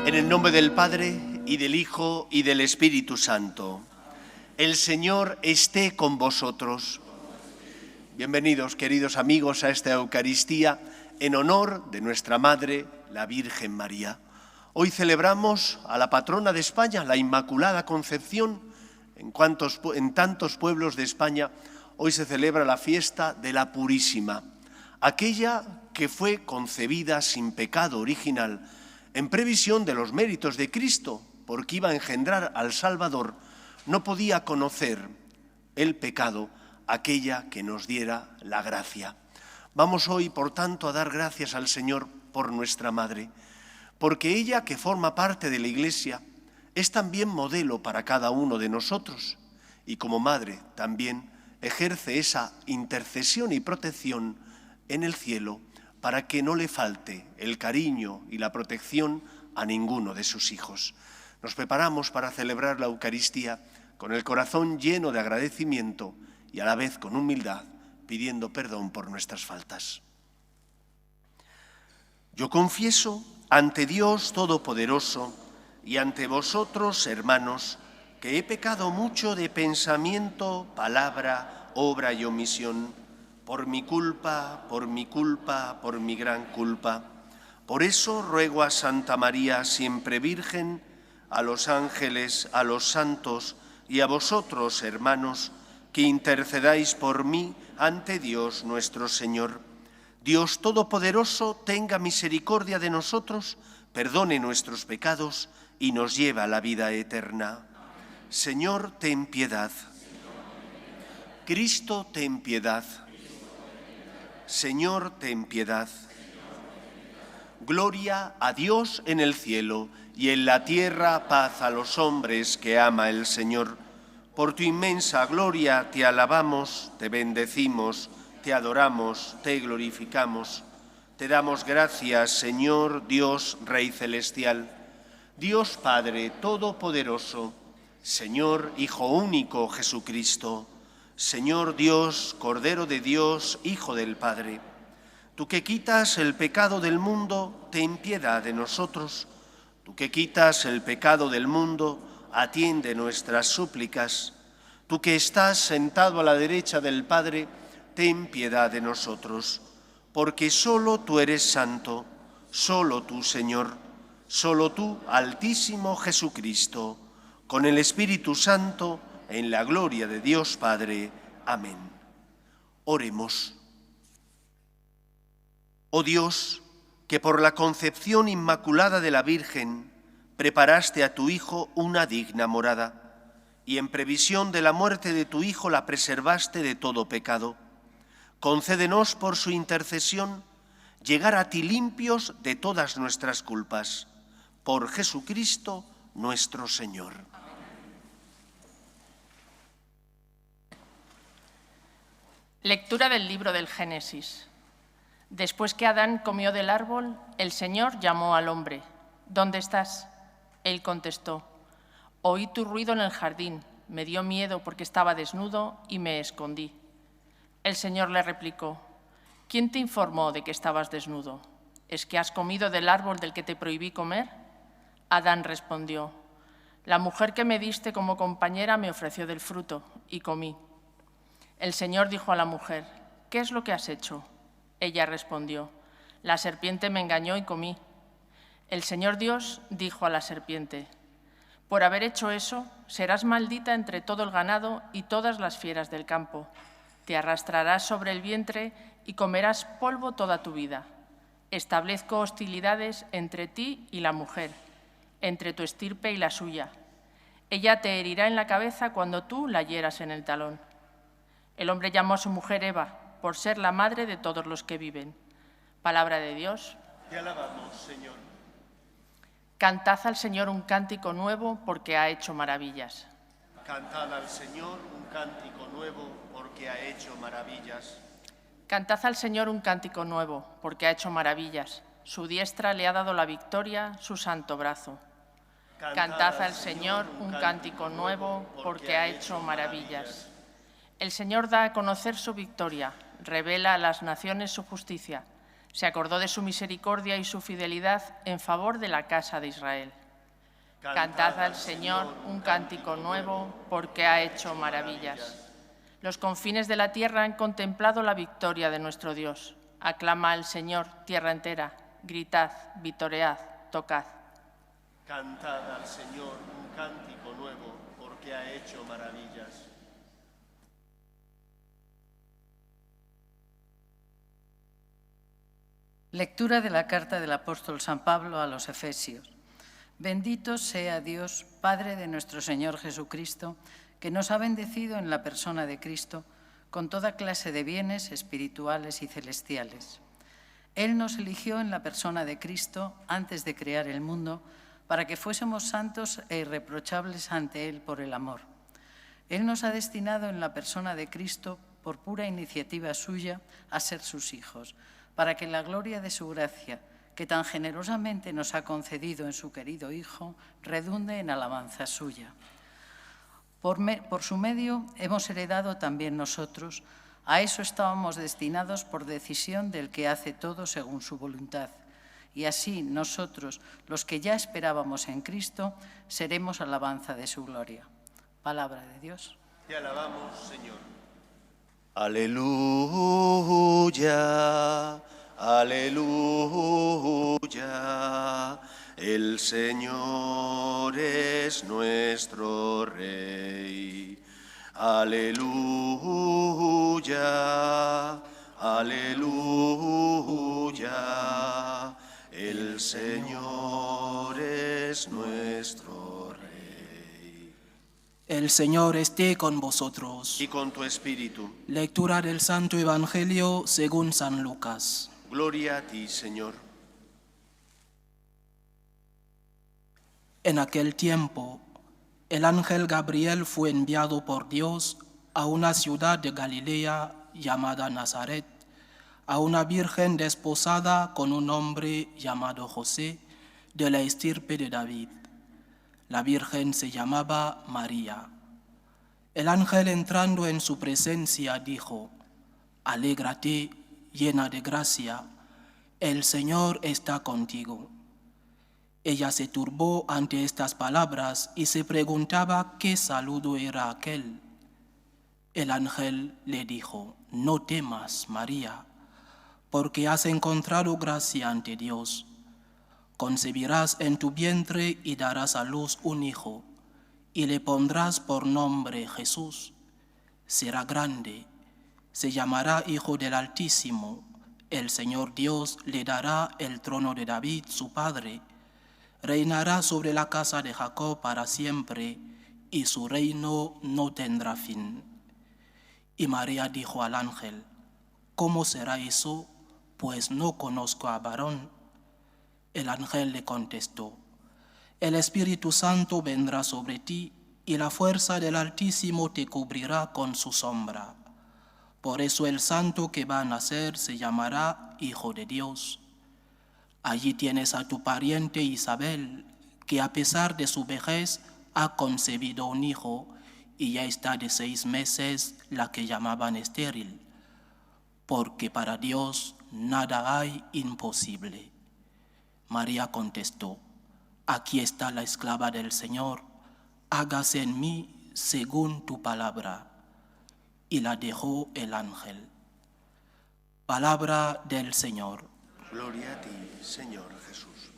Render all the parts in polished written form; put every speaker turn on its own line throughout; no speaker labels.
En el nombre del Padre, y del Hijo, y del Espíritu Santo. El Señor esté con vosotros. Bienvenidos, queridos amigos, a esta Eucaristía en honor de nuestra Madre, la Virgen María. Hoy celebramos a la patrona de España, la Inmaculada Concepción. En tantos pueblos de España hoy se celebra la fiesta de la Purísima, aquella que fue concebida sin pecado original, en previsión de los méritos de Cristo, porque iba a engendrar al Salvador, no podía conocer el pecado, aquella que nos diera la gracia. Vamos hoy, por tanto, a dar gracias al Señor por nuestra Madre, porque ella, que forma parte de la Iglesia, es también modelo para cada uno de nosotros, y como Madre también ejerce esa intercesión y protección en el cielo para que no le falte el cariño y la protección a ninguno de sus hijos. Nos preparamos para celebrar la Eucaristía con el corazón lleno de agradecimiento y a la vez con humildad, pidiendo perdón por nuestras faltas. Yo confieso ante Dios Todopoderoso y ante vosotros, hermanos, que he pecado mucho de pensamiento, palabra, obra y omisión, por mi culpa, por mi gran culpa. Por eso ruego a Santa María, siempre Virgen, a los ángeles, a los santos y a vosotros, hermanos, que intercedáis por mí ante Dios nuestro Señor. Dios Todopoderoso tenga misericordia de nosotros, perdone nuestros pecados y nos lleve a la vida eterna. Señor, ten piedad. Cristo, ten piedad. Señor, ten piedad. Gloria a Dios en el cielo y en la tierra paz a los hombres que ama el Señor. Por tu inmensa gloria te alabamos, te bendecimos, te adoramos, te glorificamos. Te damos gracias, Señor Dios, Rey celestial, Dios Padre Todopoderoso, Señor Hijo único Jesucristo, Señor Dios, Cordero de Dios, Hijo del Padre. Tú que quitas el pecado del mundo, ten piedad de nosotros. Tú que quitas el pecado del mundo, atiende nuestras súplicas. Tú que estás sentado a la derecha del Padre, ten piedad de nosotros. Porque solo tú eres santo, solo tú, Señor, solo tú, Altísimo Jesucristo, con el Espíritu Santo, en la gloria de Dios Padre. Amén. Oremos. Oh Dios, que por la concepción inmaculada de la Virgen preparaste a tu Hijo una digna morada, y en previsión de la muerte de tu Hijo la preservaste de todo pecado, concédenos por su intercesión llegar a ti limpios de todas nuestras culpas. Por Jesucristo nuestro Señor.
Lectura del libro del Génesis. Después que Adán comió del árbol, el Señor llamó al hombre. ¿Dónde estás? Él contestó: oí tu ruido en el jardín, me dio miedo porque estaba desnudo y me escondí. El Señor le replicó: ¿quién te informó de que estabas desnudo? ¿Es que has comido del árbol del que te prohibí comer? Adán respondió: la mujer que me diste como compañera me ofreció del fruto y comí. El Señor dijo a la mujer: ¿qué es lo que has hecho? Ella respondió: la serpiente me engañó y comí. El Señor Dios dijo a la serpiente: por haber hecho eso, serás maldita entre todo el ganado y todas las fieras del campo. Te arrastrarás sobre el vientre y comerás polvo toda tu vida. Establezco hostilidades entre ti y la mujer, entre tu estirpe y la suya. Ella te herirá en la cabeza cuando tú la hieras en el talón. El hombre llamó a su mujer Eva, por ser la madre de todos los que viven. Palabra de Dios.
Te alabamos, Señor.
Cantad al Señor un cántico nuevo, porque ha hecho maravillas.
Cantad al Señor un cántico nuevo, porque ha hecho maravillas.
Cantad al Señor un cántico nuevo, porque ha hecho maravillas. Su diestra le ha dado la victoria, su santo brazo. Cantad al Señor un cántico nuevo, porque ha hecho maravillas. El Señor da a conocer su victoria, revela a las naciones su justicia. Se acordó de su misericordia y su fidelidad en favor de la casa de Israel. Cantad al Señor un cántico nuevo, porque ha hecho maravillas. Los confines de la tierra han contemplado la victoria de nuestro Dios. Aclama al Señor, tierra entera. Gritad, vitoread, tocad.
Cantad al Señor un cántico nuevo, porque ha hecho maravillas.
Lectura de la carta del apóstol San Pablo a los Efesios. Bendito sea Dios, Padre de nuestro Señor Jesucristo, que nos ha bendecido en la persona de Cristo con toda clase de bienes espirituales y celestiales. Él nos eligió en la persona de Cristo antes de crear el mundo para que fuésemos santos e irreprochables ante Él por el amor. Él nos ha destinado en la persona de Cristo, por pura iniciativa suya, a ser sus hijos, para que la gloria de su gracia, que tan generosamente nos ha concedido en su querido Hijo, redunde en alabanza suya. Por su medio hemos heredado también nosotros. A eso estábamos destinados por decisión del que hace todo según su voluntad. Y así nosotros, los que ya esperábamos en Cristo, seremos alabanza de su gloria. Palabra de Dios.
Te alabamos, Señor. Aleluya, aleluya. El Señor es nuestro Rey. Aleluya, aleluya. El Señor es nuestro Rey.
El Señor esté con vosotros.
Y con tu espíritu.
Lectura del Santo Evangelio según San Lucas.
Gloria a ti, Señor.
En aquel tiempo, el ángel Gabriel fue enviado por Dios a una ciudad de Galilea llamada Nazaret, a una virgen desposada con un hombre llamado José, de la estirpe de David. La virgen se llamaba María. El ángel, entrando en su presencia, dijo: Alégrate, llena de gracia, el Señor está contigo. Ella se turbó ante estas palabras y se preguntaba qué saludo era aquel. El ángel le dijo: No temas, María, porque has encontrado gracia ante Dios. Concebirás en tu vientre y darás a luz un hijo, y le pondrás por nombre Jesús. Será grande, se llamará Hijo del Altísimo. El Señor Dios le dará el trono de David, su padre. Reinará sobre la casa de Jacob para siempre, y su reino no tendrá fin. Y María dijo al ángel: ¿Cómo será eso? Pues no conozco a varón. El ángel le contestó: El Espíritu Santo vendrá sobre ti, y la fuerza del Altísimo te cubrirá con su sombra. Por eso el santo que va a nacer se llamará Hijo de Dios. Allí tienes a tu pariente Isabel, que a pesar de su vejez ha concebido un hijo, y ya está de 6 meses la que llamaban estéril, porque para Dios nada hay imposible. María contestó: Aquí está la esclava del Señor, hágase en mí según tu palabra. Y la dejó el ángel. Palabra del Señor.
Gloria a ti, Señor Jesús.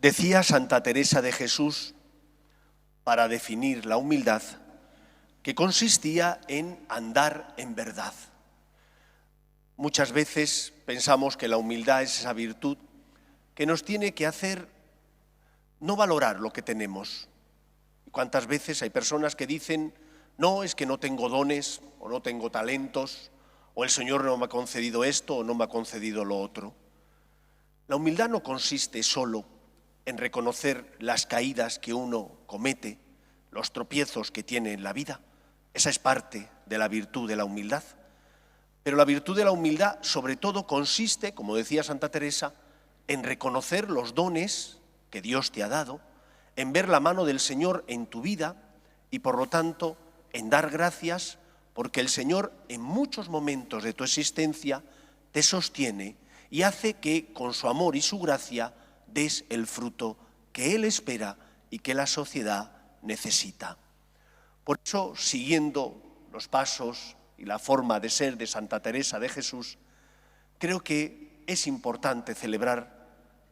Decía Santa Teresa de Jesús, para definir la humildad, que consistía en andar en verdad. Muchas veces pensamos que la humildad es esa virtud que nos tiene que hacer no valorar lo que tenemos. ¿Cuántas veces hay personas que dicen: no, es que no tengo dones, o no tengo talentos, o el Señor no me ha concedido esto, o no me ha concedido lo otro? La humildad no consiste solo en reconocer las caídas que uno comete, los tropiezos que tiene en la vida. Esa es parte de la virtud de la humildad. Pero la virtud de la humildad, sobre todo, consiste, como decía Santa Teresa, en reconocer los dones que Dios te ha dado, en ver la mano del Señor en tu vida y, por lo tanto, en dar gracias porque el Señor en muchos momentos de tu existencia te sostiene y hace que con su amor y su gracia des el fruto que Él espera y que la sociedad necesita. Por eso, siguiendo los pasos y la forma de ser de Santa Teresa de Jesús, creo que es importante celebrar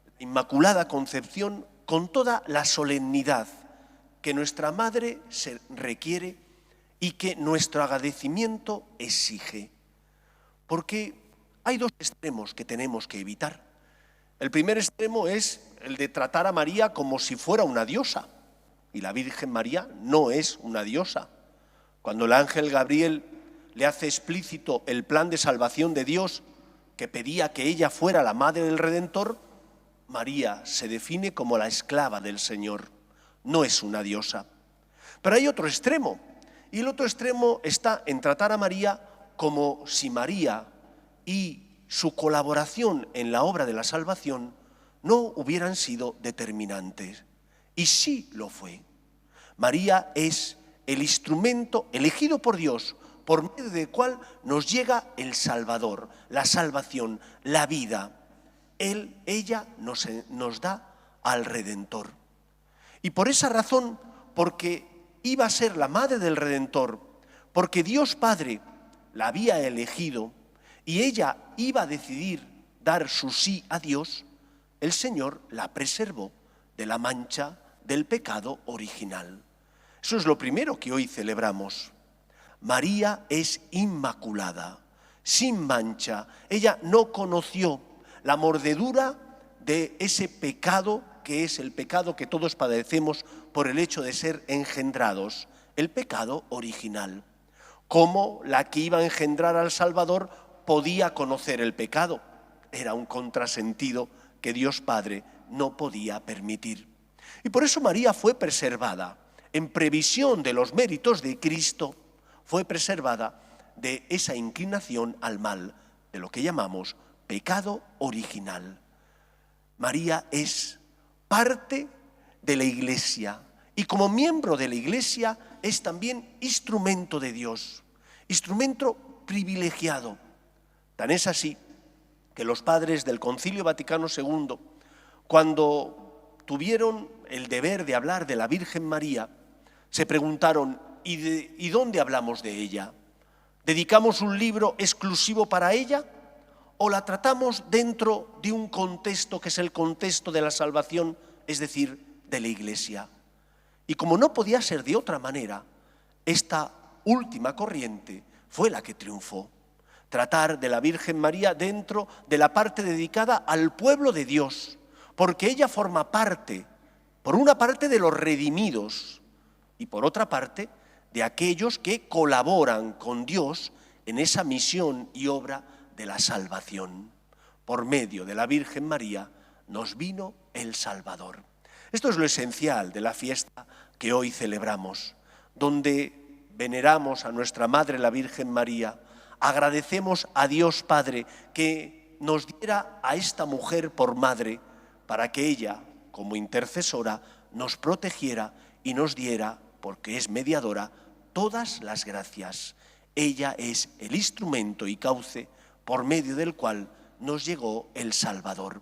la Inmaculada Concepción con toda la solemnidad que nuestra Madre se requiere y que nuestro agradecimiento exige. Porque hay dos extremos que tenemos que evitar. El primer extremo es el de tratar a María como si fuera una diosa. Y la Virgen María no es una diosa. Cuando el ángel Gabriel le hace explícito el plan de salvación de Dios, que pedía que ella fuera la madre del Redentor, María se define como la esclava del Señor. No es una diosa. Pero hay otro extremo. Y el otro extremo está en tratar a María como si María y su colaboración en la obra de la salvación no hubieran sido determinantes. Y sí lo fue. María es el instrumento elegido por Dios, por medio del cual nos llega el Salvador, la salvación, la vida. Ella nos da al Redentor. Y por esa razón, porque iba a ser la madre del Redentor, porque Dios Padre la había elegido y ella iba a decidir dar su sí a Dios, el Señor la preservó de la mancha del pecado original. Eso es lo primero que hoy celebramos. María es inmaculada, sin mancha. Ella no conoció la mordedura de ese pecado que es el pecado que todos padecemos por el hecho de ser engendrados, el pecado original. ¿Cómo la que iba a engendrar al Salvador podía conocer el pecado? Era un contrasentido que Dios Padre no podía permitir. Y por eso María fue preservada, en previsión de los méritos de Cristo, fue preservada de esa inclinación al mal, de lo que llamamos pecado original. María es parte de la Iglesia y como miembro de la Iglesia es también instrumento de Dios, instrumento privilegiado. Tan es así que los padres del Concilio Vaticano II, cuando tuvieron el deber de hablar de la Virgen María, se preguntaron, ¿y dónde hablamos de ella? ¿Dedicamos un libro exclusivo para ella? ¿O la tratamos dentro de un contexto que es el contexto de la salvación, es decir, de la Iglesia? Y como no podía ser de otra manera, esta última corriente fue la que triunfó. Tratar de la Virgen María dentro de la parte dedicada al pueblo de Dios, porque ella forma parte, por una parte, de los redimidos y por otra parte, de aquellos que colaboran con Dios en esa misión y obra de la salvación. Por medio de la Virgen María nos vino el Salvador. Esto es lo esencial de la fiesta que hoy celebramos, donde veneramos a nuestra Madre la Virgen María, agradecemos a Dios Padre que nos diera a esta mujer por madre para que ella, como intercesora, nos protegiera y nos diera, porque es mediadora, todas las gracias. Ella es el instrumento y cauce por medio del cual nos llegó el Salvador.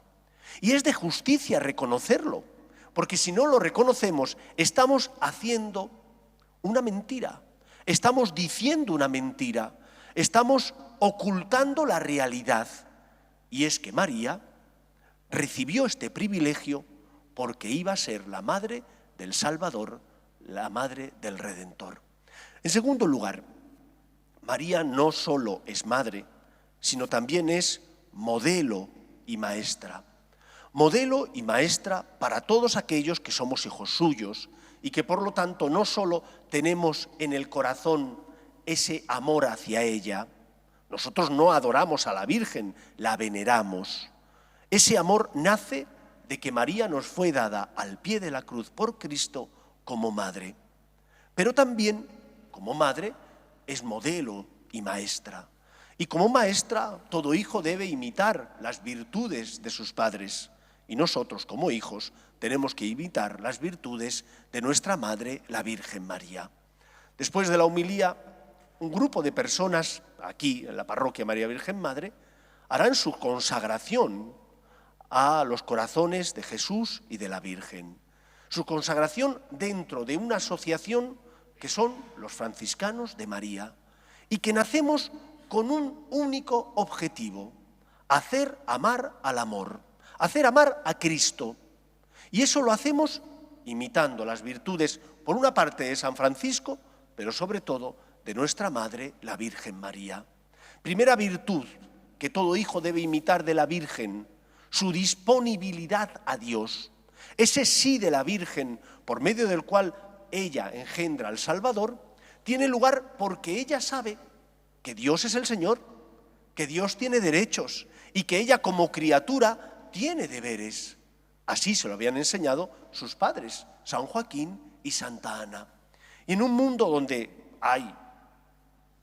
Y es de justicia reconocerlo, porque si no lo reconocemos, estamos haciendo una mentira, estamos diciendo una mentira, estamos ocultando la realidad. Y es que María recibió este privilegio porque iba a ser la madre del Salvador, la madre del Redentor. En segundo lugar, María no solo es madre, sino también es modelo y maestra. Modelo y maestra para todos aquellos que somos hijos suyos y que por lo tanto no solo tenemos en el corazón ese amor hacia ella, nosotros no adoramos a la Virgen, la veneramos. Ese amor nace de que María nos fue dada al pie de la cruz por Cristo como madre. Pero también, como madre, es modelo y maestra. Y como maestra, todo hijo debe imitar las virtudes de sus padres. Y nosotros, como hijos, tenemos que imitar las virtudes de nuestra Madre, la Virgen María. Después de la homilía, un grupo de personas aquí en la parroquia María Virgen Madre harán su consagración a los corazones de Jesús y de la Virgen. Su consagración dentro de una asociación que son los franciscanos de María y que nacemos con un único objetivo: hacer amar al amor, hacer amar a Cristo. Y eso lo hacemos imitando las virtudes, por una parte de San Francisco, pero sobre todo de nuestra Madre, la Virgen María. Primera virtud que todo hijo debe imitar de la Virgen: su disponibilidad a Dios. Ese sí de la Virgen, por medio del cual ella engendra al Salvador, tiene lugar porque ella sabe que Dios es el Señor, que Dios tiene derechos y que ella como criatura tiene deberes. Así se lo habían enseñado sus padres, San Joaquín y Santa Ana. Y en un mundo donde hay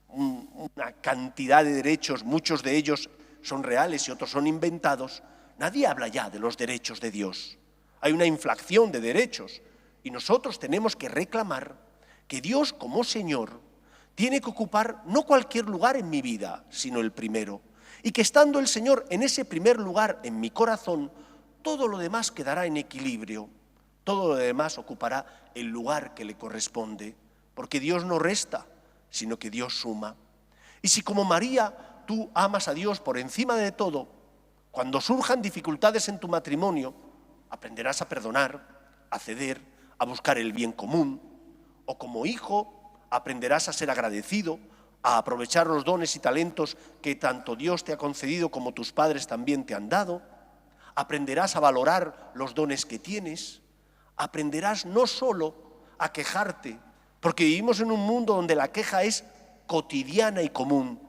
una cantidad de derechos, muchos de ellos son reales y otros son inventados, nadie habla ya de los derechos de Dios. Hay una inflación de derechos y nosotros tenemos que reclamar que Dios como Señor tiene que ocupar no cualquier lugar en mi vida, sino el primero. Y que estando el Señor en ese primer lugar en mi corazón, todo lo demás quedará en equilibrio, todo lo demás ocupará el lugar que le corresponde, porque Dios no resta, sino que Dios suma. Y si como María tú amas a Dios por encima de todo, cuando surjan dificultades en tu matrimonio, aprenderás a perdonar, a ceder, a buscar el bien común, o como hijo aprenderás a ser agradecido, a aprovechar los dones y talentos que tanto Dios te ha concedido como tus padres también te han dado. Aprenderás a valorar los dones que tienes. Aprenderás no solo a quejarte, porque vivimos en un mundo donde la queja es cotidiana y común,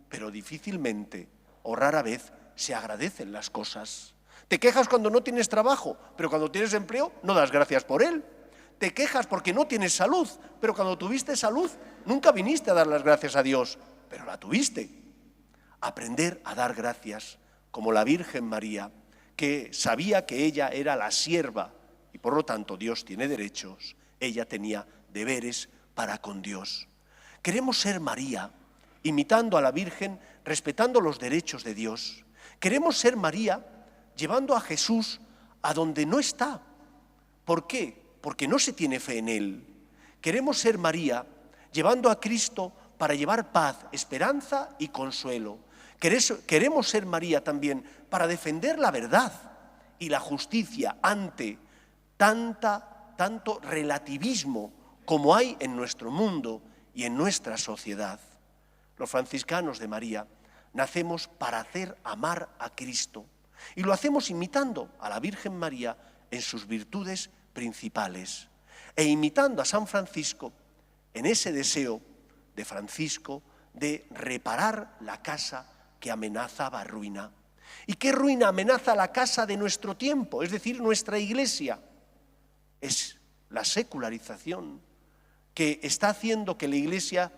pero difícilmente o rara vez se agradecen las cosas. Te quejas cuando no tienes trabajo, pero cuando tienes empleo no das gracias por él. Te quejas porque no tienes salud, pero cuando tuviste salud nunca viniste a dar las gracias a Dios, pero la tuviste. Aprender a dar gracias, como la Virgen María, que sabía que ella era la sierva y por lo tanto Dios tiene derechos, ella tenía deberes para con Dios. Queremos ser María, imitando a la Virgen, respetando los derechos de Dios. Queremos ser María, llevando a Jesús a donde no está. ¿Por qué? Porque no se tiene fe en Él. Queremos ser María, llevando a Cristo para llevar paz, esperanza y consuelo. Queremos ser María también para defender la verdad y la justicia ante tanto relativismo como hay en nuestro mundo y en nuestra sociedad. Los franciscanos de María nacemos para hacer amar a Cristo y lo hacemos imitando a la Virgen María en sus virtudes principales e imitando a San Francisco en ese deseo de Francisco de reparar la casa que amenazaba ruina. ¿Y qué ruina amenaza la casa de nuestro tiempo? Es decir, nuestra Iglesia. Es la secularización que está haciendo que la Iglesia,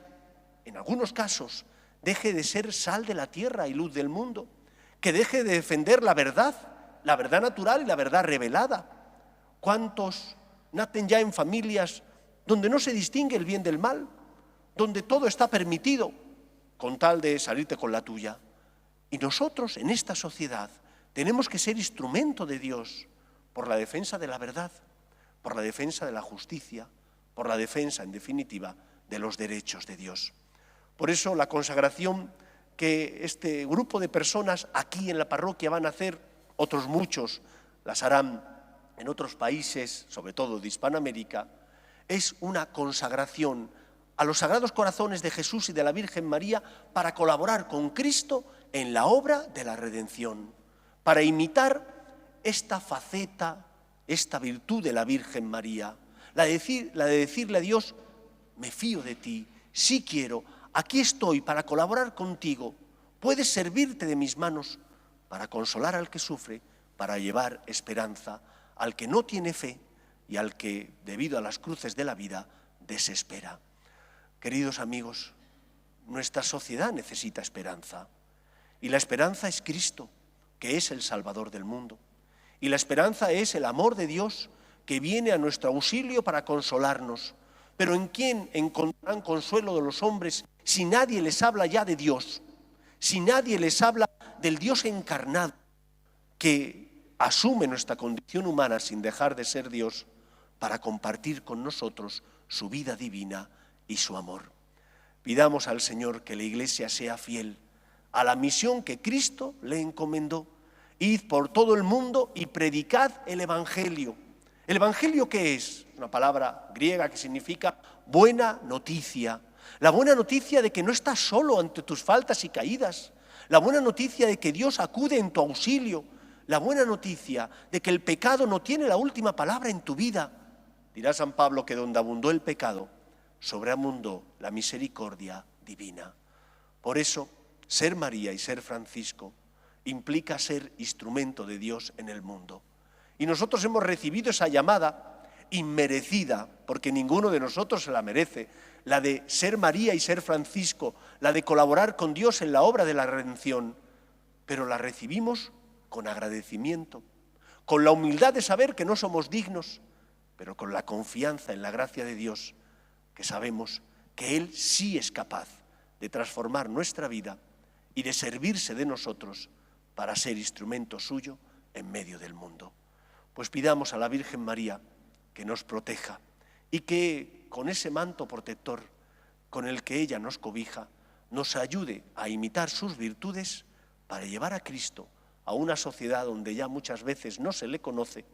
en algunos casos, deje de ser sal de la tierra y luz del mundo, que deje de defender la verdad natural y la verdad revelada. ¿Cuántos nacen ya en familias donde no se distingue el bien del mal, donde todo está permitido con tal de salirte con la tuya? Y nosotros en esta sociedad tenemos que ser instrumento de Dios por la defensa de la verdad, por la defensa de la justicia, por la defensa, en definitiva, de los derechos de Dios. Por eso la consagración que este grupo de personas aquí en la parroquia van a hacer, otros muchos las harán en otros países, sobre todo de Hispanoamérica, es una consagración a los Sagrados Corazones de Jesús y de la Virgen María para colaborar con Cristo en la obra de la redención, para imitar esta faceta, esta virtud de la Virgen María, la de decirle a Dios: me fío de ti, sí quiero, aquí estoy para colaborar contigo, puedes servirte de mis manos para consolar al que sufre, para llevar esperanza al que no tiene fe y al que, debido a las cruces de la vida, desespera. Queridos amigos, nuestra sociedad necesita esperanza. Y la esperanza es Cristo, que es el Salvador del mundo. Y la esperanza es el amor de Dios que viene a nuestro auxilio para consolarnos. Pero ¿en quién encontrarán consuelo de los hombres si nadie les habla ya de Dios, si nadie les habla del Dios encarnado, que asume nuestra condición humana sin dejar de ser Dios, para compartir con nosotros su vida divina y su amor. Pidamos al Señor que la Iglesia sea fiel a la misión que Cristo le encomendó. Id por todo el mundo y predicad el Evangelio. ¿El Evangelio qué es? Una palabra griega que significa buena noticia. La buena noticia de que no estás solo ante tus faltas y caídas. La buena noticia de que Dios acude en tu auxilio. La buena noticia de que el pecado no tiene la última palabra en tu vida. Dirá San Pablo que donde abundó el pecado, sobreabundó la misericordia divina. Por eso, ser María y ser Francisco implica ser instrumento de Dios en el mundo. Y nosotros hemos recibido esa llamada inmerecida, porque ninguno de nosotros se la merece, la de ser María y ser Francisco, la de colaborar con Dios en la obra de la redención, pero la recibimos con agradecimiento, con la humildad de saber que no somos dignos, pero con la confianza en la gracia de Dios, que sabemos que Él sí es capaz de transformar nuestra vida y de servirse de nosotros para ser instrumento suyo en medio del mundo. Pues pidamos a la Virgen María que nos proteja y que con ese manto protector con el que ella nos cobija, nos ayude a imitar sus virtudes para llevar a Cristo a una sociedad donde ya muchas veces no se le conoce,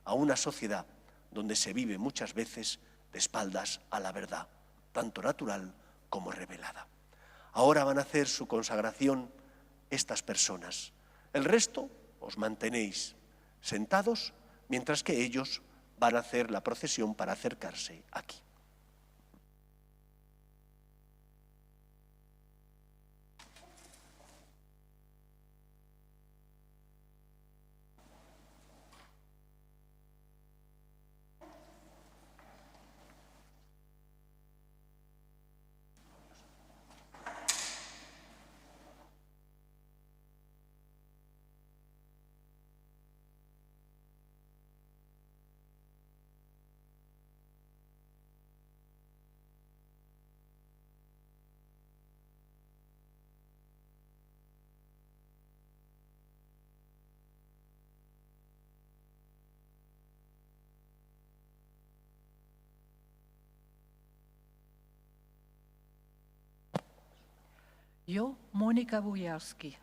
a una sociedad donde se vive muchas veces de espaldas a la verdad, tanto natural como revelada. Ahora van a hacer su consagración estas personas. El resto os mantenéis sentados mientras que ellos van a hacer la procesión para acercarse aquí.
Yo, Mónica Bujarski,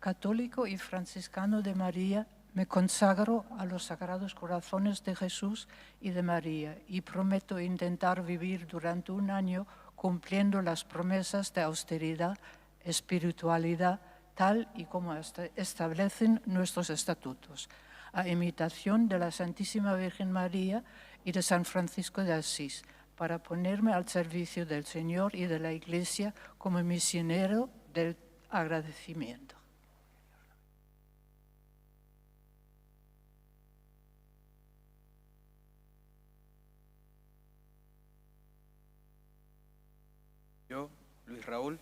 católico y franciscano de María, me consagro a los Sagrados Corazones de Jesús y de María y prometo intentar vivir durante un año cumpliendo las promesas de austeridad, espiritualidad, tal y como establecen nuestros estatutos, a imitación de la Santísima Virgen María y de San Francisco de Asís, para ponerme al servicio del Señor y de la Iglesia como misionero del agradecimiento.
Yo, Luis Raúl,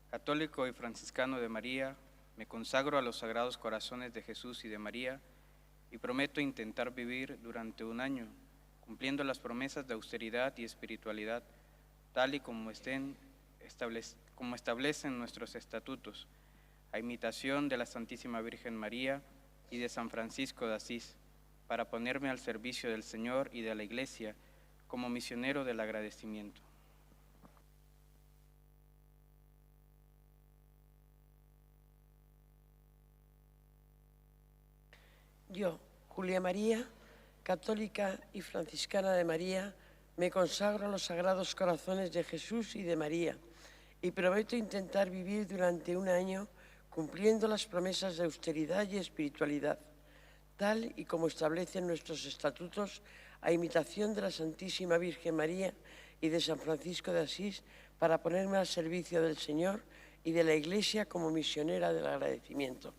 católico y franciscano de María, me consagro a los Sagrados Corazones de Jesús y de María y prometo intentar vivir durante un año cumpliendo las promesas de austeridad y espiritualidad, tal y como establecen nuestros estatutos, a imitación de la Santísima Virgen María y de San Francisco de Asís, para ponerme al servicio del Señor y de la Iglesia como misionero del agradecimiento.
Yo, Julia María, católica y franciscana de María, me consagro a los Sagrados Corazones de Jesús y de María y prometo intentar vivir durante un año cumpliendo las promesas de austeridad y espiritualidad, tal y como establecen nuestros estatutos, a imitación de la Santísima Virgen María y de San Francisco de Asís, para ponerme al servicio del Señor y de la Iglesia como misionera del agradecimiento.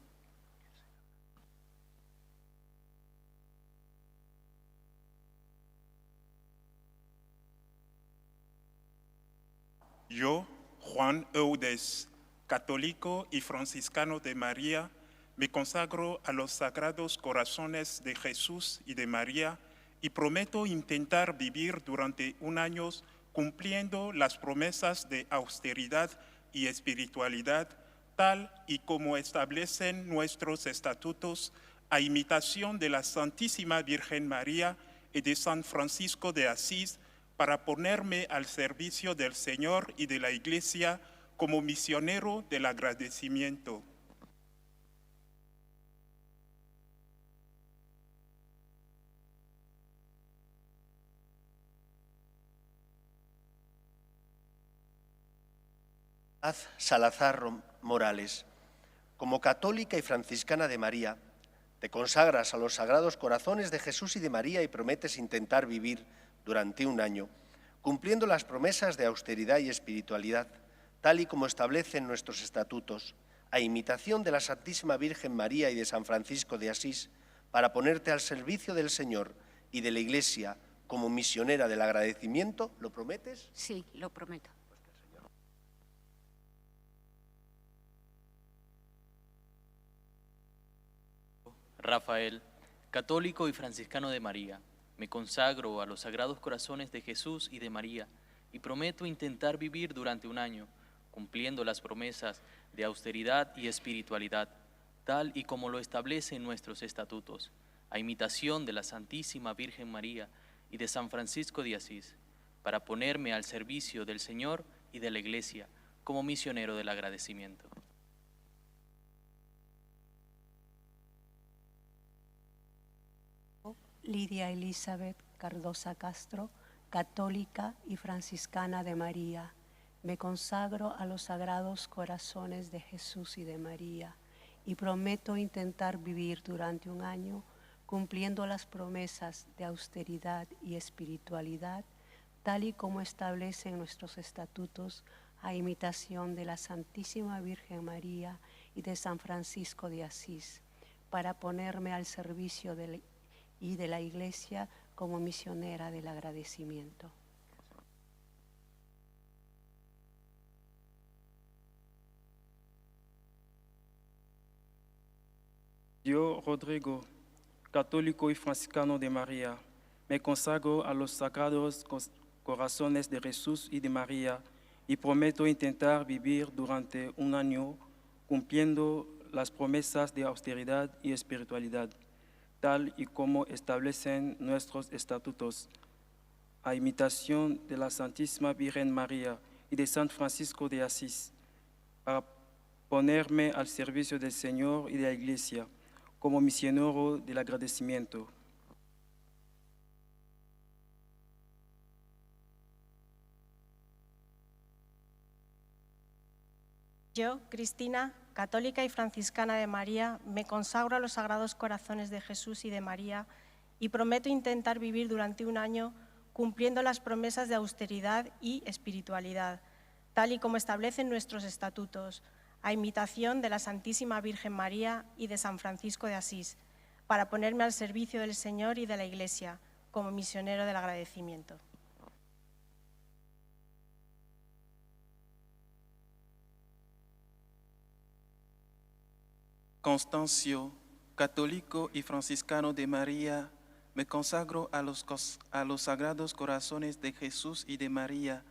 Yo, Juan Eudes, católico y franciscano de María, me consagro a los Sagrados Corazones de Jesús y de María y prometo intentar vivir durante un año cumpliendo las promesas de austeridad y espiritualidad, tal y como establecen nuestros estatutos, a imitación de la Santísima Virgen María y de San Francisco de Asís, para ponerme al servicio del Señor y de la Iglesia como misionero del agradecimiento.
Salazar Morales, como católica y franciscana de María, te consagras a los sagrados corazones de Jesús y de María y prometes intentar vivir durante un año, cumpliendo las promesas de austeridad y espiritualidad, tal y como establecen nuestros estatutos, a imitación de la Santísima Virgen María y de San Francisco de Asís, para ponerte al servicio del Señor y de la Iglesia como misionera del agradecimiento. ¿Lo prometes?
Sí, lo prometo.
Rafael, católico y franciscano de María, me consagro a los sagrados corazones de Jesús y de María y prometo intentar vivir durante un año, cumpliendo las promesas de austeridad y espiritualidad, tal y como lo establecen nuestros estatutos, a imitación de la Santísima Virgen María y de San Francisco de Asís, para ponerme al servicio del Señor y de la Iglesia como misionero del agradecimiento.
Lidia Elizabeth Cardosa Castro, católica y franciscana de María. Me consagro a los sagrados corazones de Jesús y de María y prometo intentar vivir durante un año cumpliendo las promesas de austeridad y espiritualidad, tal y como establecen nuestros estatutos, a imitación de la Santísima Virgen María y de San Francisco de Asís, para ponerme al servicio de la Iglesia como misionera del agradecimiento.
Yo, Rodrigo, católico y franciscano de María, me consagro a los sagrados corazones de Jesús y de María y prometo intentar vivir durante un año cumpliendo las promesas de austeridad y espiritualidad, tal y como establecen nuestros estatutos, a imitación de la Santísima Virgen María y de San Francisco de Asís, para ponerme al servicio del Señor y de la Iglesia como misionero del agradecimiento.
Yo, Cristina, católica y franciscana de María, me consagro a los sagrados corazones de Jesús y de María y prometo intentar vivir durante un año cumpliendo las promesas de austeridad y espiritualidad, tal y como establecen nuestros estatutos, a imitación de la Santísima Virgen María y de San Francisco de Asís, para ponerme al servicio del Señor y de la Iglesia como misionero del agradecimiento.
Constancio, católico y franciscano de María, me consagro a los sagrados corazones de Jesús y de María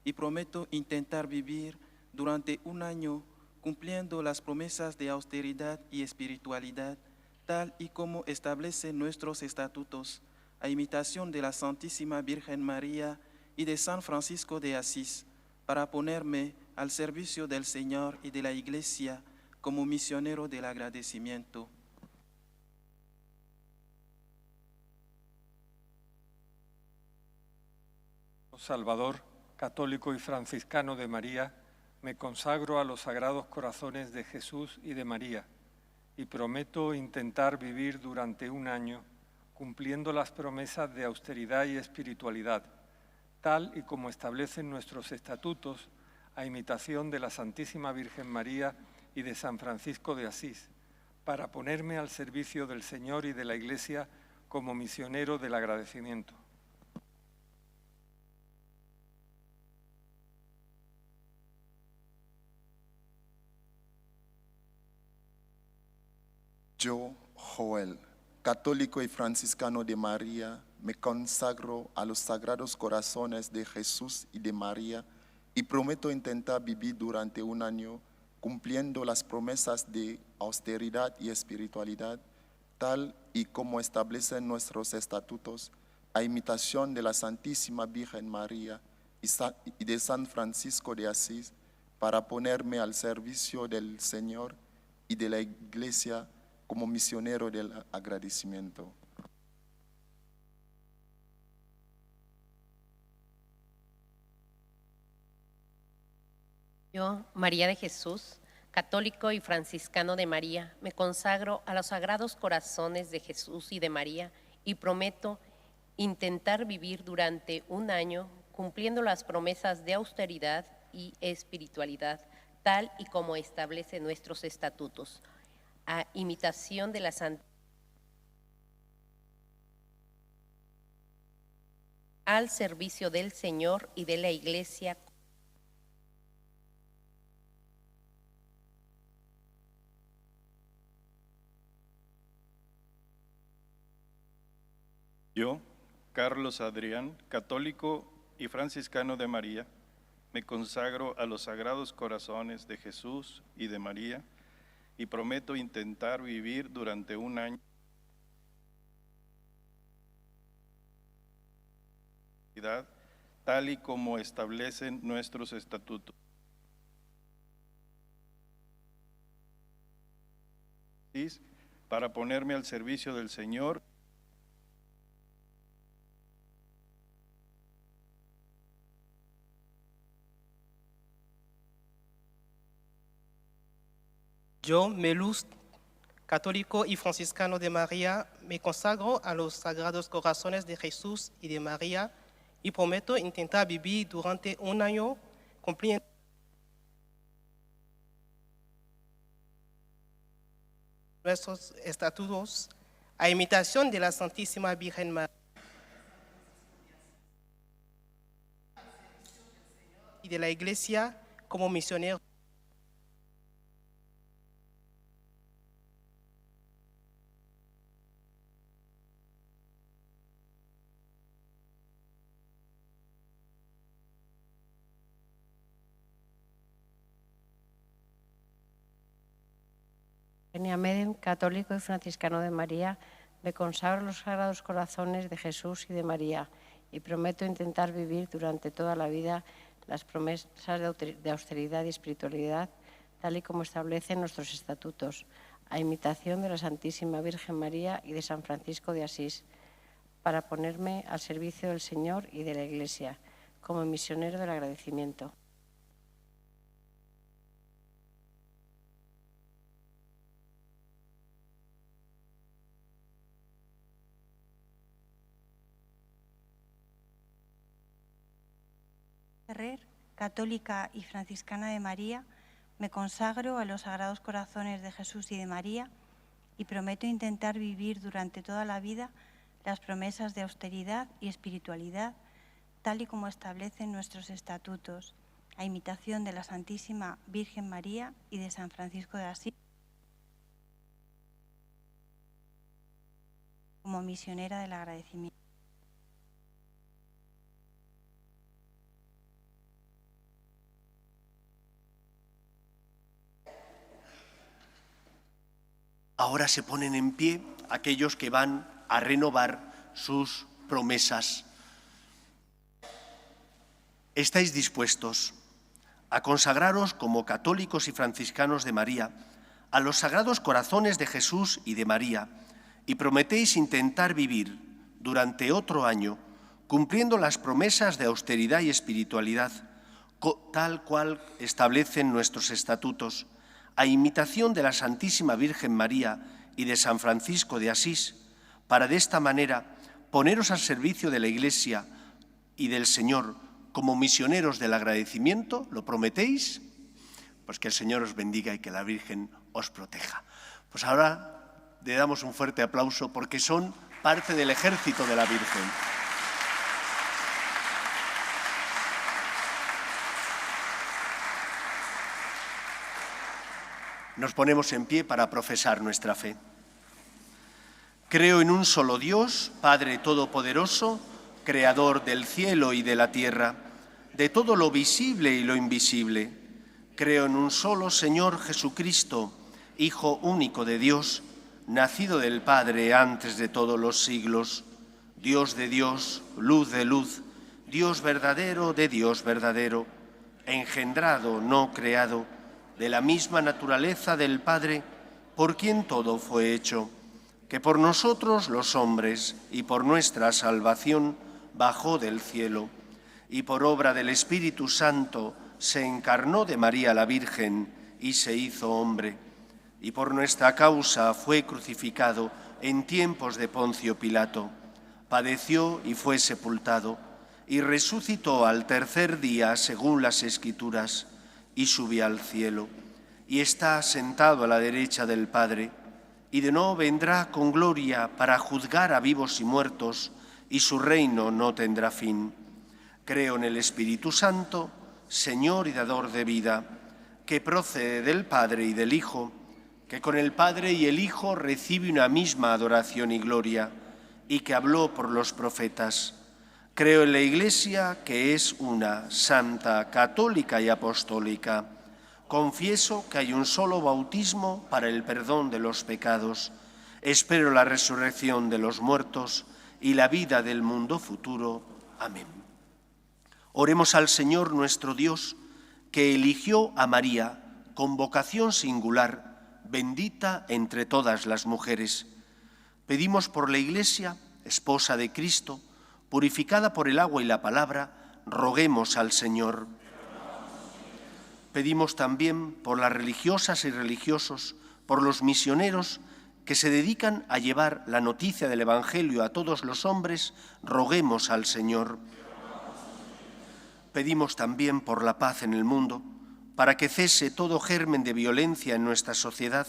y prometo intentar vivir durante un año cumpliendo las promesas de austeridad y espiritualidad, tal y como establecen nuestros estatutos, a imitación de la Santísima Virgen María y de San Francisco de Asís, para ponerme al servicio del Señor y de la Iglesia como misionero del agradecimiento.
Salvador, católico y franciscano de María, me consagro a los sagrados corazones de Jesús y de María y prometo intentar vivir durante un año cumpliendo las promesas de austeridad y espiritualidad, tal y como establecen nuestros estatutos, a imitación de la Santísima Virgen María y de San Francisco de Asís, para ponerme al servicio del Señor y de la Iglesia como misionero del agradecimiento.
Yo, Joel, católico y franciscano de María, me consagro a los sagrados corazones de Jesús y de María y prometo intentar vivir durante un año cumpliendo las promesas de austeridad y espiritualidad, tal y como establecen nuestros estatutos, a imitación de la Santísima Virgen María y de San Francisco de Asís, para ponerme al servicio del Señor y de la Iglesia como misionero del agradecimiento.
Yo, María de Jesús, católico y franciscano de María, me consagro a los sagrados corazones de Jesús y de María y prometo intentar vivir durante un año cumpliendo las promesas de austeridad y espiritualidad, tal y como establecen nuestros estatutos, a imitación de la Santa, al servicio del Señor y de la Iglesia.
Yo, Carlos Adrián, católico y franciscano de María, me consagro a los sagrados corazones de Jesús y de María y prometo intentar vivir durante un año tal y como establecen nuestros estatutos. Para ponerme al servicio del Señor.
Yo, Melus, católico y franciscano de María, me consagro a los sagrados corazones de Jesús y de María y prometo intentar vivir durante un año cumpliendo nuestros estatutos a imitación de la Santísima Virgen María y de la Iglesia como misionero.
Medem, católico y franciscano de María, me consagro a los sagrados corazones de Jesús y de María y prometo intentar vivir durante toda la vida las promesas de austeridad y espiritualidad, tal y como establecen nuestros estatutos, a imitación de la Santísima Virgen María y de San Francisco de Asís, para ponerme al servicio del Señor y de la Iglesia, como misionero del agradecimiento.
Ferrer, católica y franciscana de María, me consagro a los sagrados corazones de Jesús y de María y prometo intentar vivir durante toda la vida las promesas de austeridad y espiritualidad, tal y como establecen nuestros estatutos, a imitación de la Santísima Virgen María y de San Francisco de Asís, como misionera del agradecimiento.
Ahora se ponen en pie aquellos que van a renovar sus promesas. ¿Estáis dispuestos a consagraros como católicos y franciscanos de María a los sagrados corazones de Jesús y de María y prometéis intentar vivir durante otro año cumpliendo las promesas de austeridad y espiritualidad, tal cual establecen nuestros estatutos, a imitación de la Santísima Virgen María y de San Francisco de Asís, para de esta manera poneros al servicio de la Iglesia y del Señor como misioneros del agradecimiento? ¿Lo prometéis? Pues que el Señor os bendiga y que la Virgen os proteja. Pues ahora le damos un fuerte aplauso porque son parte del ejército de la Virgen. Nos ponemos en pie para profesar nuestra fe. Creo en un solo Dios, Padre Todopoderoso, Creador del cielo y de la tierra, de todo lo visible y lo invisible. Creo en un solo Señor Jesucristo, Hijo único de Dios, nacido del Padre antes de todos los siglos, Dios de Dios, luz de luz, Dios verdadero de Dios verdadero, engendrado, no creado, de la misma naturaleza del Padre, por quien todo fue hecho, que por nosotros los hombres y por nuestra salvación bajó del cielo, y por obra del Espíritu Santo se encarnó de María la Virgen y se hizo hombre, y por nuestra causa fue crucificado en tiempos de Poncio Pilato, padeció y fue sepultado, y resucitó al tercer día según las Escrituras, y subió al cielo, y está sentado a la derecha del Padre, y de nuevo vendrá con gloria para juzgar a vivos y muertos, y su reino no tendrá fin. Creo en el Espíritu Santo, Señor y dador de vida, que procede del Padre y del Hijo, que con el Padre y el Hijo recibe una misma adoración y gloria, y que habló por los profetas. Creo en la Iglesia, que es una, santa, católica y apostólica. Confieso que hay un solo bautismo para el perdón de los pecados. Espero la resurrección de los muertos y la vida del mundo futuro. Amén. Oremos al Señor nuestro Dios, que eligió a María con vocación singular, bendita entre todas las mujeres. Pedimos por la Iglesia, esposa de Cristo, purificada por el agua y la palabra, roguemos al Señor. Pedimos también por las religiosas y religiosos, por los misioneros que se dedican a llevar la noticia del Evangelio a todos los hombres, roguemos al Señor. Pedimos también por la paz en el mundo, para que cese todo germen de violencia en nuestra sociedad.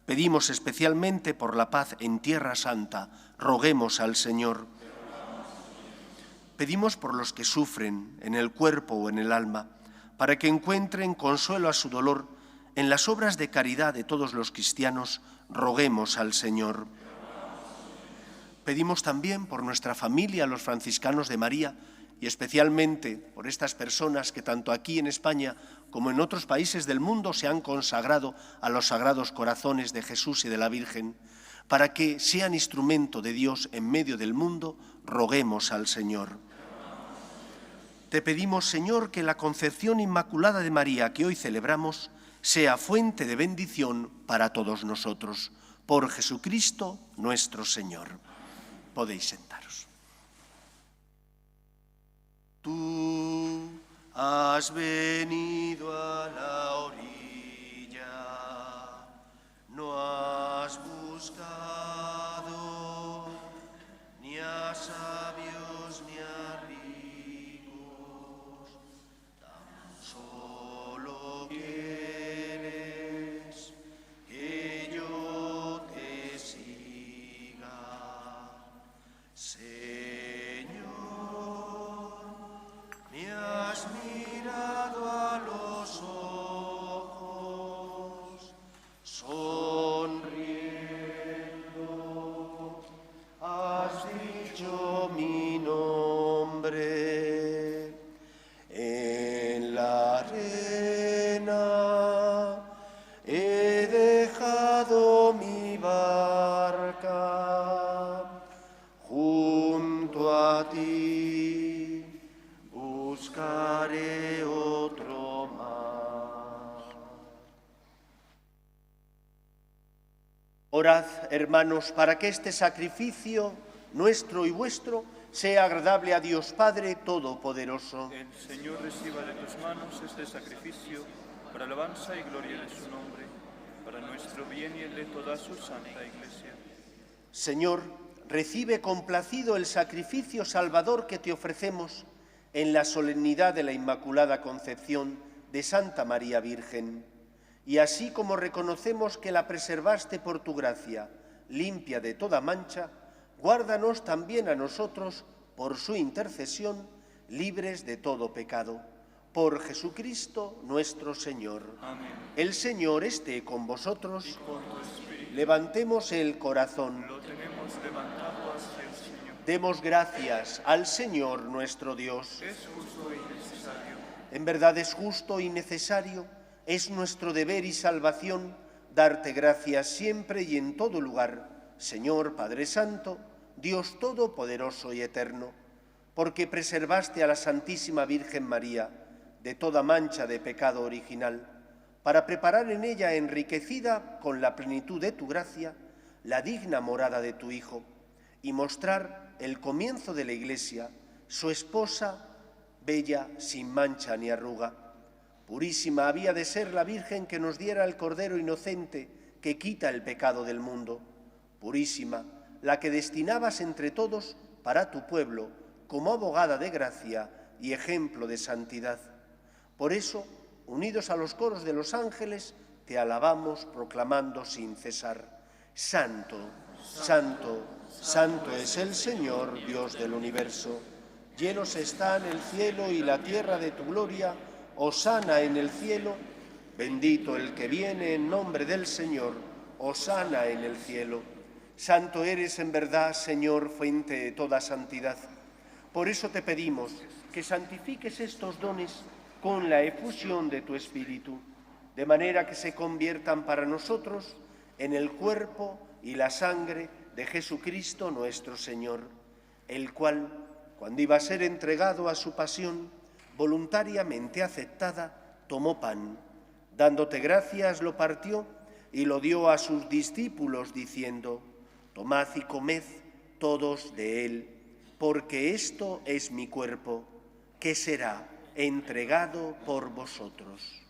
Pedimos especialmente por la paz en Tierra Santa, roguemos al Señor. Pedimos por los que sufren en el cuerpo o en el alma, para que encuentren consuelo a su dolor en las obras de caridad de todos los cristianos, roguemos al Señor. Pedimos también por nuestra familia, los franciscanos de María, y especialmente por estas personas que tanto aquí en España como en otros países del mundo se han consagrado a los sagrados corazones de Jesús y de la Virgen, para que sean instrumento de Dios en medio del mundo, roguemos al Señor. Te pedimos, Señor, que la concepción inmaculada de María que hoy celebramos sea fuente de bendición para todos nosotros. Por Jesucristo nuestro Señor. Podéis sentaros. Tú has venido a la orilla, no has buscado ni a sabios ni a ricos, tan solo quieres que yo te siga. Me has mirado a los ojos, sonriendo, has dicho mi nombre. En la arena he dejado mi barca, junto a ti buscaré otro mar. Orad, hermanos, para que este sacrificio, nuestro y vuestro, sea agradable a Dios Padre Todopoderoso.
El Señor reciba de tus manos este sacrificio para alabanza y gloria de su nombre, para nuestro bien y el de toda su santa Iglesia.
Señor, recibe complacido el sacrificio salvador que te ofrecemos en la solemnidad de la Inmaculada Concepción de Santa María Virgen. Y así como reconocemos que la preservaste por tu gracia, limpia de toda mancha, guárdanos también a nosotros, por su intercesión, libres de todo pecado. Por Jesucristo nuestro Señor.
Amén.
El Señor esté con vosotros.
Y con tu espíritu.
Levantemos el corazón.
Lo tenemos hemos levantado hacia el Señor.
Demos gracias al Señor nuestro Dios.
Es justo y necesario.
En verdad es justo y necesario, es nuestro deber y salvación darte gracias siempre y en todo lugar, Señor Padre Santo, Dios Todopoderoso y Eterno, porque preservaste a la Santísima Virgen María de toda mancha de pecado original, para preparar en ella, enriquecida con la plenitud de tu gracia, la digna morada de tu Hijo, y mostrar el comienzo de la Iglesia, su esposa, bella, sin mancha ni arruga. Purísima había de ser la Virgen que nos diera el Cordero inocente que quita el pecado del mundo. Purísima, la que destinabas entre todos para tu pueblo como abogada de gracia y ejemplo de santidad. Por eso, unidos a los coros de los ángeles, te alabamos proclamando sin cesar: Santo, Santo, Santo es el Señor, Dios del universo. Llenos están el cielo y la tierra de tu gloria. Hosana en el cielo. Bendito el que viene en nombre del Señor. Hosana en el cielo. Santo eres en verdad, Señor, fuente de toda santidad. Por eso te pedimos que santifiques estos dones con la efusión de tu Espíritu, de manera que se conviertan para nosotros en el cuerpo y la sangre de Jesucristo nuestro Señor, el cual, cuando iba a ser entregado a su pasión, voluntariamente aceptada, tomó pan, dándote gracias, lo partió y lo dio a sus discípulos, diciendo: Tomad y comed todos de él, porque esto es mi cuerpo, que será entregado por vosotros.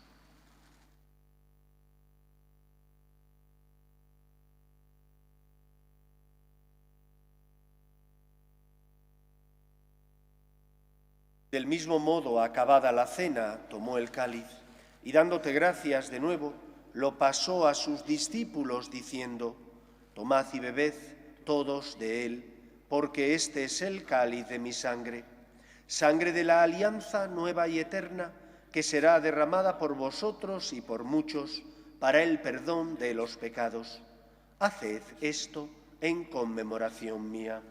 Del mismo modo, acabada la cena, tomó el cáliz y, dándote gracias de nuevo, lo pasó a sus discípulos, diciendo: Tomad y bebed todos de él, porque este es el cáliz de mi sangre, sangre de la alianza nueva y eterna, que será derramada por vosotros y por muchos para el perdón de los pecados. Haced esto en conmemoración mía.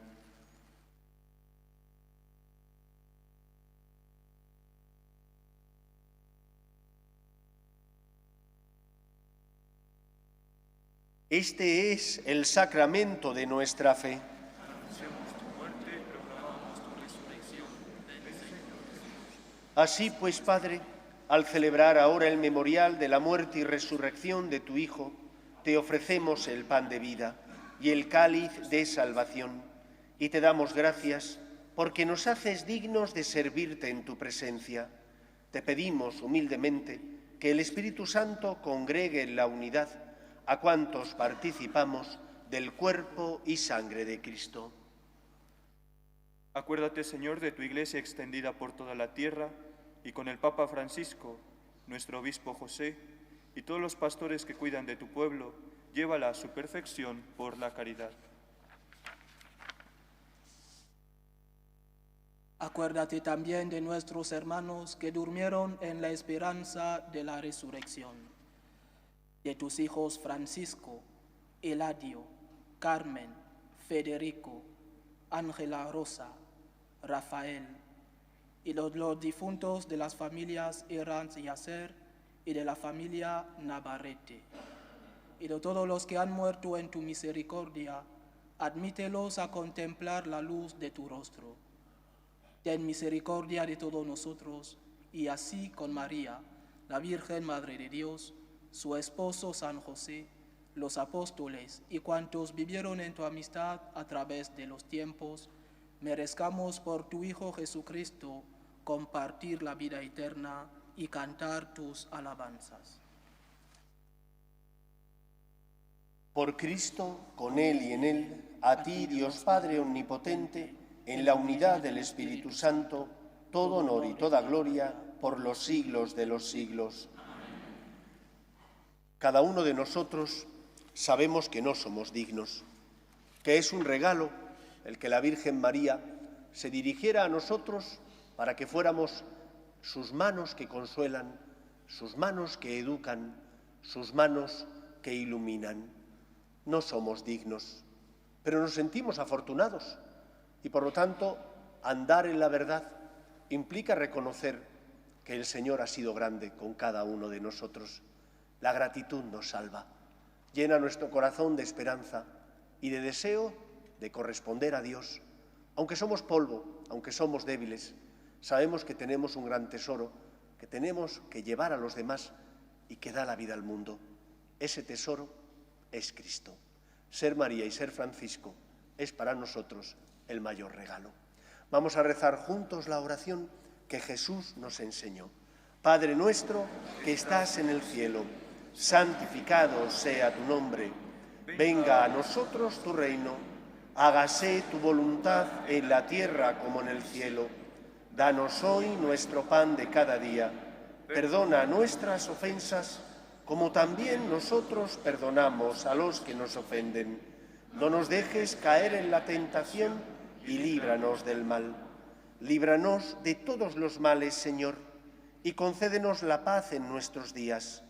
Este es el sacramento de nuestra fe. Así pues, Padre, al celebrar ahora el memorial de la muerte y resurrección de tu Hijo, te ofrecemos el pan de vida y el cáliz de salvación, y te damos gracias porque nos haces dignos de servirte en tu presencia. Te pedimos humildemente que el Espíritu Santo congregue en la unidad a cuantos participamos del cuerpo y sangre de Cristo.
Acuérdate, Señor, de tu Iglesia extendida por toda la tierra, y con el Papa Francisco, nuestro obispo José, y todos los pastores que cuidan de tu pueblo, llévala a su perfección por la caridad.
Acuérdate también de nuestros hermanos que durmieron en la esperanza de la resurrección, de tus hijos Francisco, Eladio, Carmen, Federico, Ángela Rosa, Rafael, y los difuntos de las familias Herranz y Acer y de la familia Navarrete, y de todos los que han muerto en tu misericordia, admítelos a contemplar la luz de tu rostro. Ten misericordia de todos nosotros, y así con María, la Virgen Madre de Dios, su esposo San José, los apóstoles y cuantos vivieron en tu amistad a través de los tiempos, merezcamos por tu Hijo Jesucristo compartir la vida eterna y cantar tus alabanzas.
Por Cristo, con Él y en Él, a ti, Dios Padre Omnipotente, en la unidad del Espíritu Santo, todo honor y toda gloria por los siglos de los siglos. Cada uno de nosotros sabemos que no somos dignos, que es un regalo el que la Virgen María se dirigiera a nosotros para que fuéramos sus manos que consuelan, sus manos que educan, sus manos que iluminan. No somos dignos, pero nos sentimos afortunados y por lo tanto andar en la verdad implica reconocer que el Señor ha sido grande con cada uno de nosotros. La gratitud nos salva, llena nuestro corazón de esperanza y de deseo de corresponder a Dios. Aunque somos polvo, aunque somos débiles, sabemos que tenemos un gran tesoro que tenemos que llevar a los demás y que da la vida al mundo. Ese tesoro es Cristo. Ser María y ser Francisco es para nosotros el mayor regalo. Vamos a rezar juntos la oración que Jesús nos enseñó. Padre nuestro que estás en el cielo, santificado sea tu nombre. Venga a nosotros tu reino. Hágase tu voluntad en la tierra como en el cielo. Danos hoy nuestro pan de cada día. Perdona nuestras ofensas, como también nosotros perdonamos a los que nos ofenden. No nos dejes caer en la tentación y líbranos del mal. Líbranos de todos los males, Señor, y concédenos la paz en nuestros días,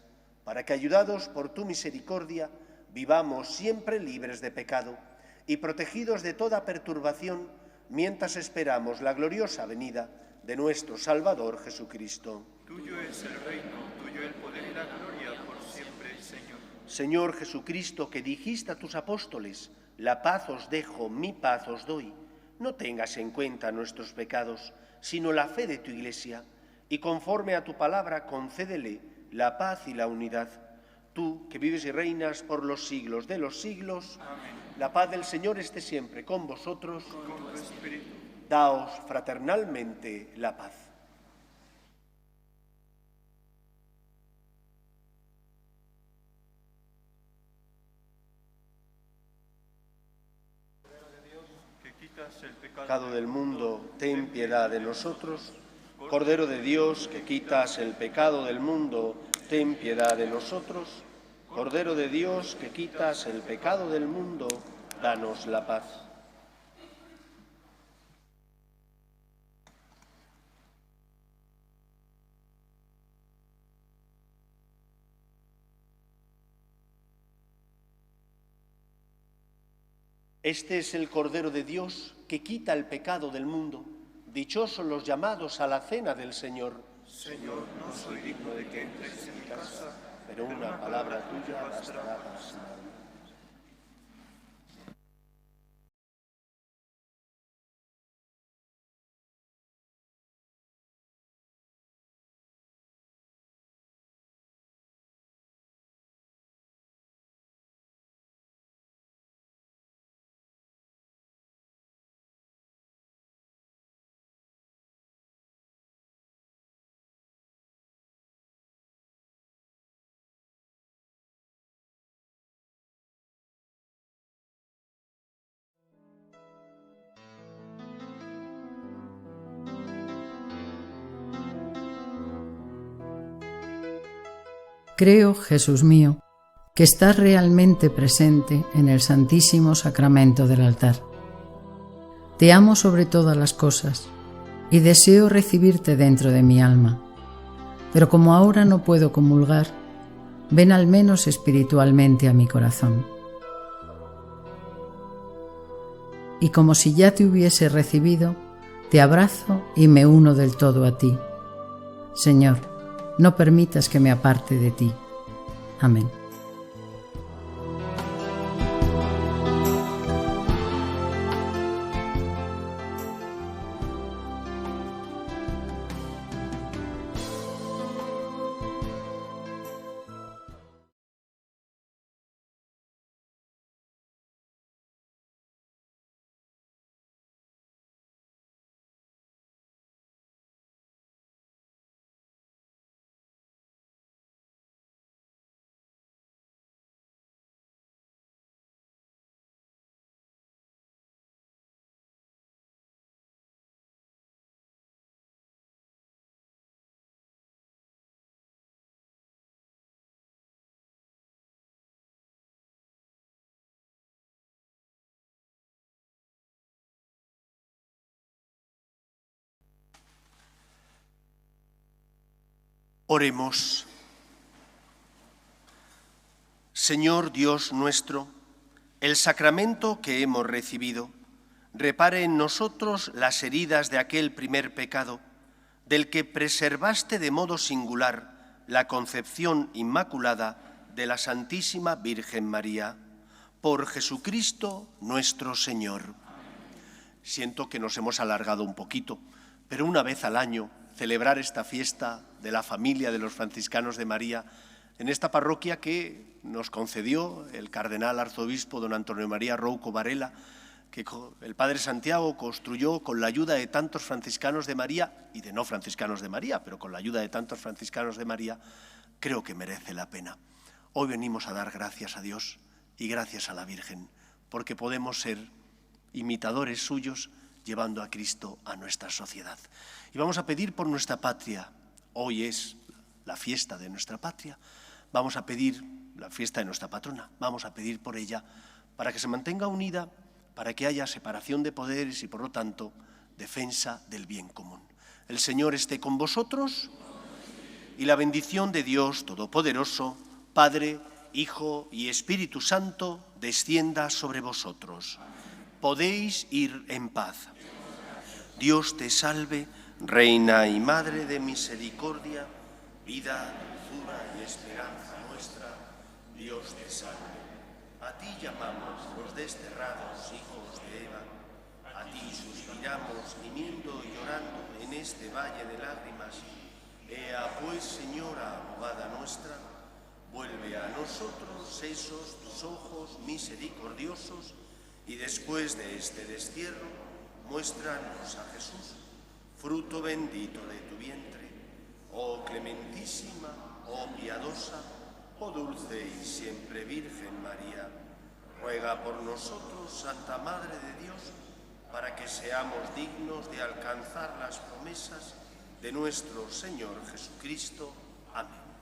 para que, ayudados por tu misericordia, vivamos siempre libres de pecado y protegidos de toda perturbación, mientras esperamos la gloriosa venida de nuestro Salvador Jesucristo.
Tuyo es el reino, tuyo el poder y la gloria por siempre, Señor.
Señor Jesucristo, que dijiste a tus apóstoles, la paz os dejo, mi paz os doy, no tengas en cuenta nuestros pecados, sino la fe de tu Iglesia, y conforme a tu palabra concédele la paz y la unidad. Tú, que vives y reinas por los siglos de los siglos, amén. La paz del Señor esté siempre con vosotros.
Con tu espíritu.
Daos fraternalmente la paz.
El
pecado del mundo, ten piedad de nosotros. Cordero de Dios, que quitas el pecado del mundo, ten piedad de nosotros. Cordero de Dios, que quitas el pecado del mundo, danos la paz. Este es el Cordero de Dios que quita el pecado del mundo. Dichosos los llamados a la cena del Señor.
Señor, no soy digno de que entres en mi casa,
pero una palabra tuya bastará para sanarme.
Creo, Jesús mío, que estás realmente presente en el Santísimo Sacramento del altar. Te amo sobre todas las cosas y deseo recibirte dentro de mi alma. Pero como ahora no puedo comulgar, ven al menos espiritualmente a mi corazón. Y como si ya te hubiese recibido, te abrazo y me uno del todo a ti. Señor, no permitas que me aparte de ti. Amén.
Oremos. Señor Dios nuestro, el sacramento que hemos recibido repare en nosotros las heridas de aquel primer pecado, del que preservaste de modo singular la concepción inmaculada de la Santísima Virgen María. Por Jesucristo nuestro Señor. Siento que nos hemos alargado un poquito, pero una vez al año celebrar esta fiesta de la familia de los franciscanos de María en esta parroquia que nos concedió el cardenal arzobispo don Antonio María Rouco Varela, que el Padre Santiago construyó con la ayuda de tantos franciscanos de María y de no franciscanos de María, pero con la ayuda de tantos franciscanos de María, creo que merece la pena. Hoy venimos a dar gracias a Dios y gracias a la Virgen, porque podemos ser imitadores suyos llevando a Cristo a nuestra sociedad. Y vamos a pedir por nuestra patria. Hoy es la fiesta de nuestra patria. Vamos a pedir la fiesta de nuestra patrona. Vamos a pedir por ella para que se mantenga unida, para que haya separación de poderes y, por lo tanto, defensa del bien común. El Señor esté con vosotros y la bendición de Dios Todopoderoso, Padre, Hijo y Espíritu Santo, descienda sobre vosotros. Podéis ir en paz. Dios te salve, Reina y Madre de misericordia, vida, dulzura y esperanza nuestra. Dios te salve. A ti llamamos los desterrados hijos de Eva. A ti suspiramos, gimiendo y llorando en este valle de lágrimas. Ea pues, Señora, abogada nuestra, vuelve a nosotros esos tus ojos misericordiosos y después de este destierro, muéstranos a Jesús, fruto bendito de tu vientre. Oh clementísima, oh piadosa, oh dulce y siempre Virgen María, ruega por nosotros, Santa Madre de Dios, para que seamos dignos de alcanzar las promesas de nuestro Señor Jesucristo. Amén.